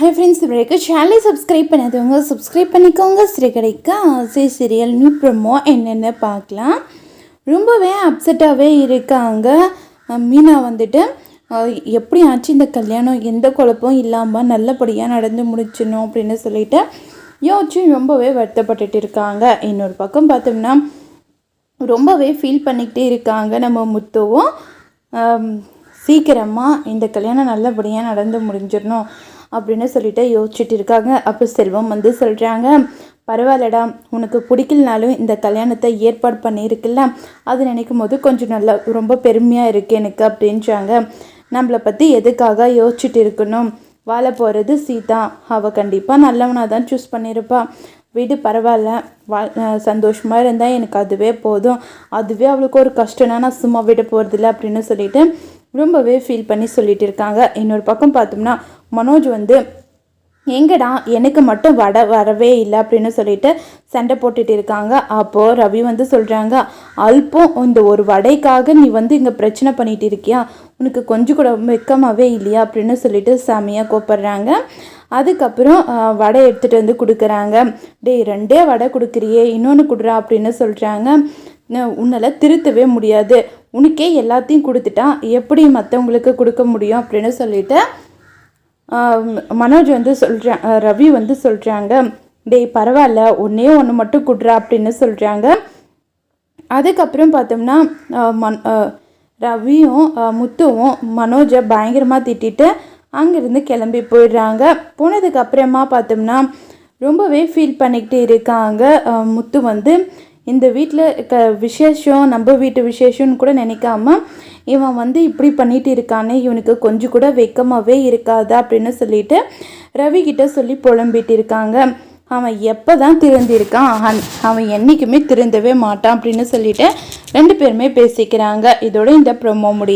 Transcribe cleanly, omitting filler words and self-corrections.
Hi friends சேனலை subscribe பண்ணாதவங்க subscribe பண்ணிக்கோங்க. ஸ்ரீகடைக்கு ஆசை சீரியல் நியூ ப்ரோமோ என்னென்ன பார்க்கலாம். ரொம்பவே அப்செட்டாகவே இருக்காங்க மீனா. வந்துட்டு எப்படி ஆச்சு இந்த கல்யாணம், எந்த குழப்பம் இல்லாமல் நல்லபடியாக நடந்து முடிச்சிடணும் அப்படின்னு சொல்லிட்டு யோசிச்சு ரொம்பவே வருத்தப்பட்டுட்டு இருக்காங்க. இன்னொரு பக்கம் பார்த்தோம்னா ரொம்பவே ஃபீல் பண்ணிக்கிட்டே இருக்காங்க நம்ம முத்துவும். சீக்கிரமாக இந்த கல்யாணம் நல்லபடியாக நடந்து முடிஞ்சிடணும் அப்படின்னு சொல்லிட்டு யோசிச்சுட்டு இருக்காங்க. அப்போ செல்வம் வந்து சொல்கிறாங்க, பரவாயில்லடா, உனக்கு பிடிக்கலனாலும் இந்த கல்யாணத்தை ஏற்பாடு பண்ணியிருக்குல்ல, அது நினைக்கும் போது கொஞ்சம் நல்லா ரொம்ப பெருமையாக இருக்குது எனக்கு அப்படின்றாங்க. நம்மளை பற்றி எதுக்காக யோசிச்சுட்டு இருக்கணும், வாழ போகிறது சீதா, அவள் கண்டிப்பாக நல்லவனாக தான் சூஸ் பண்ணியிருப்பா, வீடு பரவாயில்ல, சந்தோஷமாக இருந்தால் எனக்கு அதுவே போதும், அதுவே அவளுக்கு ஒரு கஷ்டம்னா நான் சும்மா விட போகிறதில்ல அப்படின்னு சொல்லிட்டு ரொம்பவே ஃபீல் பண்ணி சொல்லிட்டு இருக்காங்க. இன்னொரு பக்கம் பார்த்தோம்னா மனோஜ் வந்து எங்கடா எனக்கு மட்டும் வடை வரவே இல்லை அப்படின்னு சொல்லிட்டு சண்டை போட்டுட்டு இருக்காங்க. அப்போது ரவி வந்து சொல்கிறாங்க, அல்பம் இந்த ஒரு வடைக்காக நீ வந்து இங்கே பிரச்சனை பண்ணிட்டு இருக்கியா, உனக்கு கொஞ்சம் கூட வெக்கமாகவே இல்லையா அப்படின்னு சொல்லிட்டு சாமியாக கூப்பிட்றாங்க. அதுக்கப்புறம் வடை எடுத்துகிட்டு வந்து கொடுக்குறாங்க. டேய், 2 வடை கொடுக்குறியே, இன்னொன்று கொடுறா அப்படின்னு சொல்கிறாங்க. உன்னால் திருத்தவே முடியாது, உனக்கே எல்லாத்தையும் கொடுத்துட்டா எப்படி மற்றவங்களுக்கு கொடுக்க முடியும் அப்படின்னு சொல்லிட்டு மனோஜ் வந்து ரவி வந்து சொல்கிறாங்க, டேய் பரவாயில்ல, ஒன்று மட்டும் கொடுறா அப்படின்னு சொல்கிறாங்க. அதுக்கப்புறம் பார்த்தோம்னா ரவியும் முத்துவும் மனோஜை பயங்கரமாக திட்டிட்டு அங்கேருந்து கிளம்பி போயிடுறாங்க. போனதுக்கு அப்புறமா பார்த்தோம்னா ரொம்பவே ஃபீல் பண்ணிக்கிட்டு இருக்காங்க. முத்து வந்து இந்த வீட்டில் விசேஷம், நம்ம வீட்டு விசேஷம்னு கூட நினைக்காம இவன் வந்து இப்படி பண்ணிட்டு இருக்கானே, இவனுக்கு கொஞ்சம் கூட வெக்கமாகவே இருக்காதா அப்படின்னு சொல்லிட்டு ரவி கிட்ட சொல்லி புலம்பிட்டு இருக்காங்க. அவன் எப்போ தான் திருந்திருக்கான், அவன் என்றைக்குமே திருந்தவே மாட்டான் அப்படின்னு சொல்லிட்டு 2 பேருமே பேசிக்கிறாங்க. இதோட இந்த ப்ரோமோ முடியுது.